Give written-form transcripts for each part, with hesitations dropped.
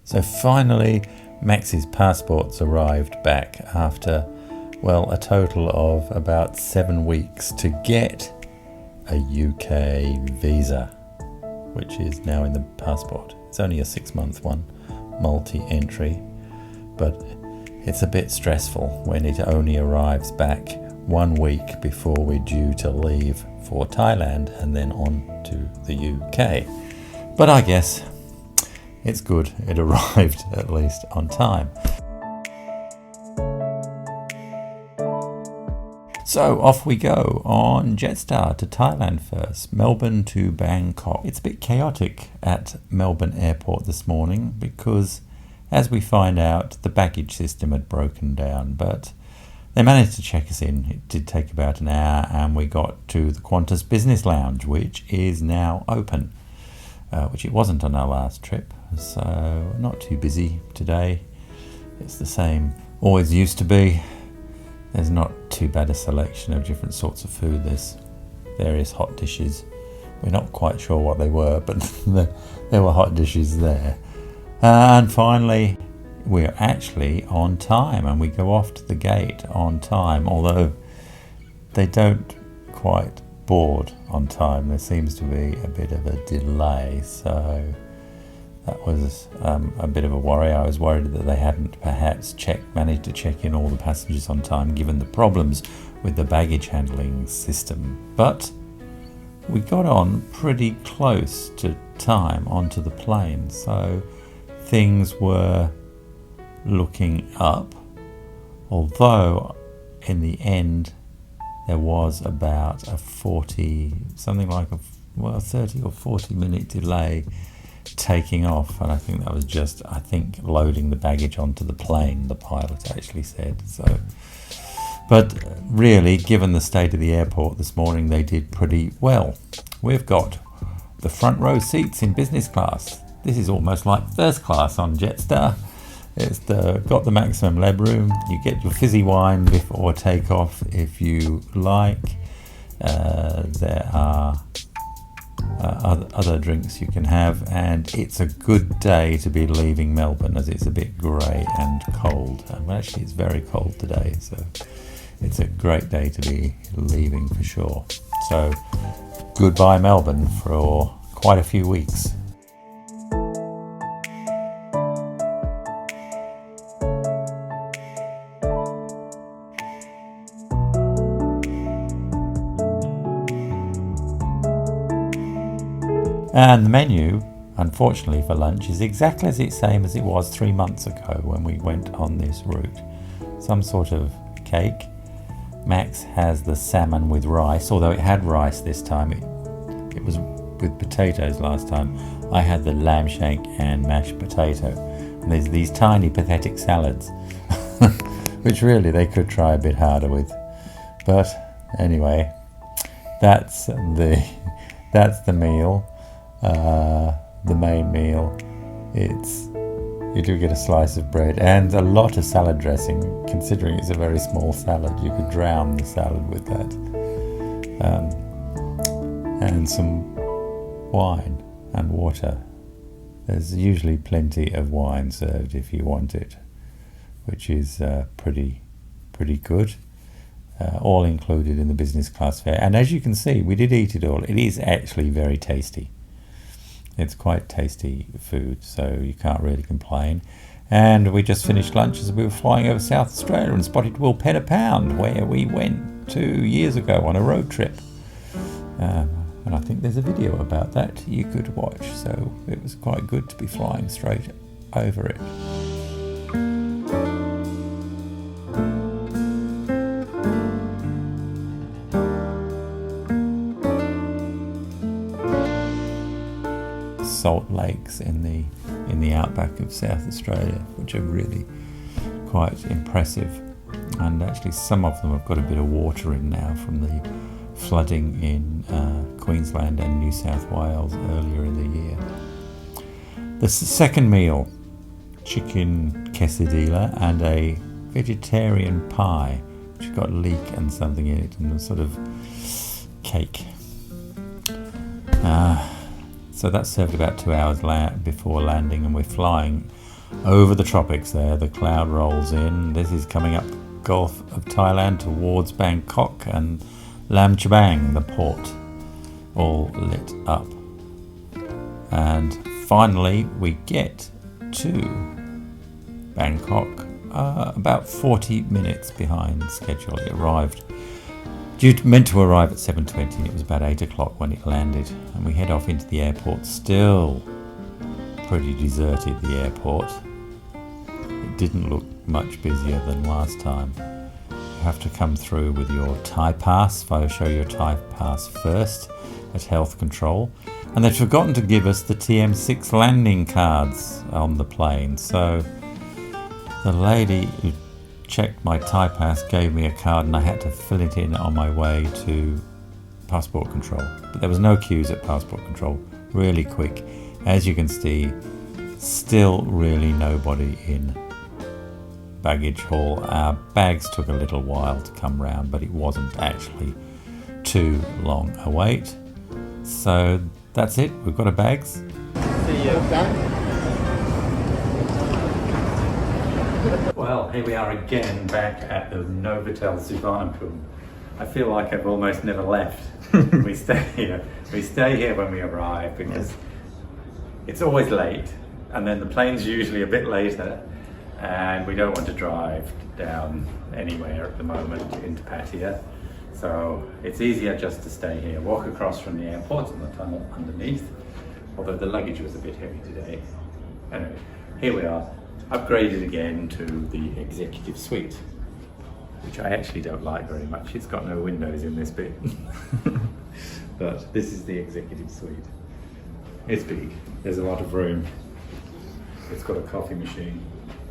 So finally, Max's passport's arrived back after, well, a total of about 7 weeks to get a UK visa, which is now in the passport. It's only a 6-month one, multi-entry, but it's a bit stressful when it only arrives back 1 week before we're due to leave for Thailand and then on to the UK. But I guess it's good it arrived at least on time. So off we go on Jetstar to Thailand first, Melbourne to Bangkok. It's a bit chaotic at Melbourne Airport this morning because, as we find out, the baggage system had broken down, but they managed to check us in. It did take about an hour and we got to the Qantas Business Lounge, which is now open, which it wasn't on our last trip, so not too busy today. It's the same, always used to be. There's not too bad a selection of different sorts of food. There's various hot dishes. We're not quite sure what they were, but there were hot dishes there. And finally, we're actually on time and we go off to the gate on time, although they don't quite board on time. There seems to be a bit of a delay, so that was a bit of a worry. I was worried that they hadn't perhaps managed to check in all the passengers on time given the problems with the baggage handling system. But we got on pretty close to time onto the plane, so things were looking up, although in the end there was about a 30 or 40 minute delay taking off, and I think that was just loading the baggage onto the plane, the pilot actually said. So, but really, given the state of the airport this morning, they did pretty well. We've got the front row seats in business class. This is almost like first class on Jetstar. It's got the maximum leg room. You get your fizzy wine before takeoff if you like. There are other drinks you can have, and it's a good day to be leaving Melbourne as it's a bit grey and cold. And actually it's very cold today, so it's a great day to be leaving for sure. So goodbye Melbourne for quite a few weeks. And the menu, unfortunately for lunch, is exactly the same as it was 3 months ago when we went on this route. Some sort of cake. Max has the salmon with rice, although it had rice this time. It was with potatoes last time. I had the lamb shank and mashed potato. And there's these tiny pathetic salads, which really they could try a bit harder with. But anyway, that's the meal. The main meal. You do get a slice of bread and a lot of salad dressing. Considering it's a very small salad, you could drown the salad with that. And some wine and water. There's usually plenty of wine served if you want it, which is pretty good. All included in the business class fare. And as you can see, we did eat it all. It is actually very tasty. It's quite tasty food, so you can't really complain. And we just finished lunch as we were flying over South Australia and spotted Will Pen a Pound, where we went 2 years ago on a road trip. And I think there's a video about that you could watch, so it was quite good to be flying straight over it. Salt lakes in the outback of South Australia, which are really quite impressive, and actually some of them have got a bit of water in now from the flooding in Queensland and New South Wales earlier in the year. The second meal, chicken quesadilla and a vegetarian pie which got leek and something in it and a sort of cake. So that's served about 2 hours before landing, and we're flying over the tropics there. The cloud rolls in. This is coming up Gulf of Thailand towards Bangkok and Lam Chabang, the port, all lit up. And finally we get to Bangkok about 40 minutes behind schedule. It arrived meant to arrive at 7:20 and it was about 8 o'clock when it landed, and we head off into the airport. Still pretty deserted, the airport. It didn't look much busier than last time. You have to come through with your Thai pass. Show your Thai pass first at health control, and they'd forgotten to give us the TM6 landing cards on the plane, so the lady who checked my Thai pass gave me a card and I had to fill it in on my way to passport control. But there was no queues at passport control, really quick. As you can see, still really nobody in baggage hall. Our bags took a little while to come round, but it wasn't actually too long a wait. So that's it, we've got our bags. See you. Well, here we are again, back at the Novotel Suvarnabhumi. I feel like I've almost never left. We stay here. We stay here when we arrive because it's always late, and then the plane's usually a bit later, and we don't want to drive down anywhere at the moment into Pattaya. So it's easier just to stay here, walk across from the airport and the tunnel underneath, although the luggage was a bit heavy today. Anyway, here we are. Upgraded again to the executive suite, which I actually don't like very much. It's got no windows in this bit. But this is the executive suite. It's big, there's a lot of room. It's got a coffee machine,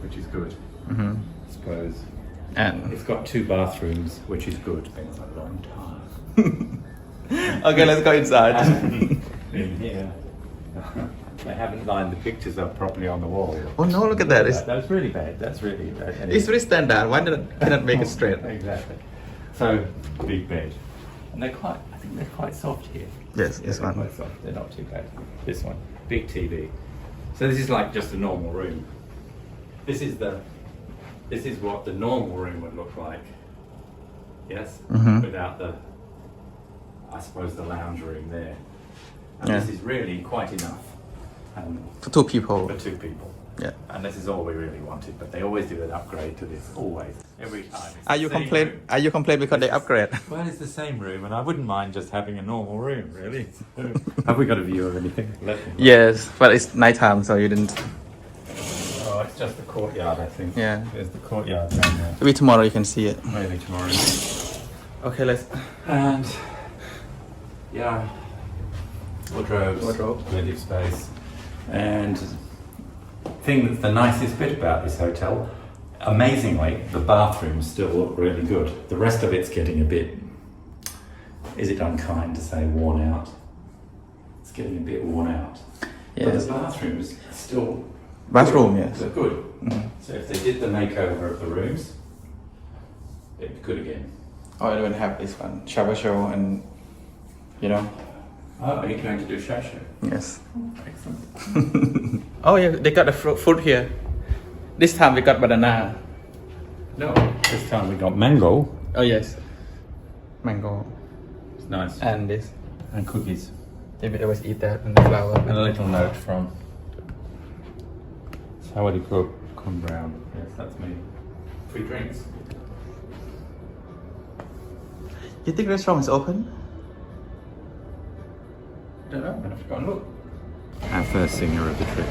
which is good, I suppose. And it's got 2 bathrooms, which is good. It's been a long time. okay, let's go inside. In here. They haven't lined the pictures up properly on the wall. Oh no, look at that. That's really bad. That's really bad. Anyway. It's very standard. Why cannot make it straight? Exactly. So, big bed. And I think they're quite soft here. Yes, this one. Quite soft. They're not too bad. This one, big TV. So this is like just a normal room. This is what the normal room would look like. Yes? Without I suppose the lounge room there. And this is really quite enough. For 2 people. For 2 people. Yeah. And this is all we really wanted, but they always do an upgrade to this, always, every time. Are you complain because they upgrade? Well, it's the same room, and I wouldn't mind just having a normal room, really. Have we got a view of anything? Yes, but it's nighttime, so you didn't. Oh, it's just the courtyard, I think. Yeah. There's the courtyard down there. Maybe tomorrow you can see it. Maybe tomorrow. Okay, let's. And yeah, wardrobes, plenty of space. And thing that's the nicest bit about this hotel, amazingly, the bathrooms still look really good. The rest of it's getting a bit, is it unkind to say, worn out? It's getting a bit worn out. Yes. But the bathrooms still yes. They're good. So if they did the makeover of the rooms, it'd be good again. Oh, I don't have this one. Shower show and, Oh, are you going to do shashu? Yes. Excellent. Oh yeah, they got the fruit here. This time we got banana. No, this time we got mango. Oh yes. Mango. It's nice. And this. And cookies. Yeah, we always eat that and the flour. And a little note from Sawadi Cook, Kun Brown. Yes, that's me. Free drinks. You think restaurant is open? I don't know, I'm gonna have to go and look. Our first singer of the trip.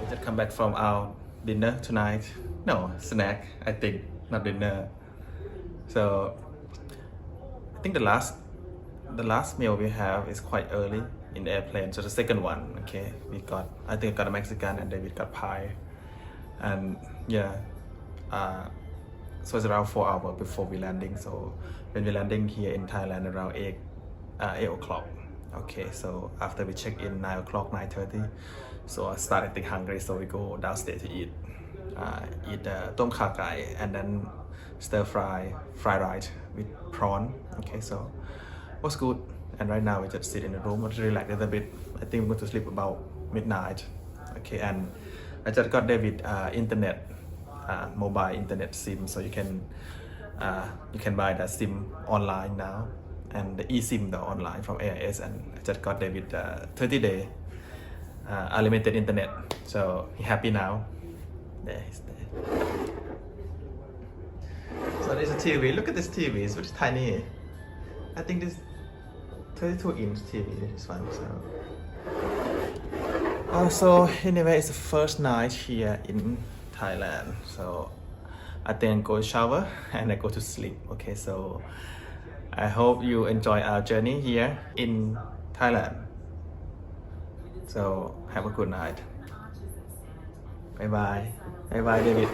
Just come back from our dinner tonight. No, snack, I think, not dinner. So I think the last meal we have is quite early in the airplane. So the second one, okay, I think I got a Mexican and David got pie. And yeah, so it's around 4 hours before we landing. So when we landing here in Thailand around 8 o'clock. Okay, so after we check in 9 o'clock, 9:30, So I started getting hungry, so we go downstairs to eat tom kha gai and then stir fried rice with prawn. Okay, so was good. And right now we just sit in the room, just relax a little bit. I think I'm going to sleep about midnight. Okay, and I just got there with internet, mobile internet SIM, so you can buy the SIM online now, and the eSIM the online from AIS, and I just got there with 30-day unlimited internet. So he happy now. There he's there. So there's a TV. Look at this TV. It's very tiny. I think this 32-inch TV. This one. So anyway, it's the first night here in Thailand. So I then go shower and I go to sleep. Okay, so I hope you enjoy our journey here in Thailand. So have a good night. Bye bye. Bye bye, David.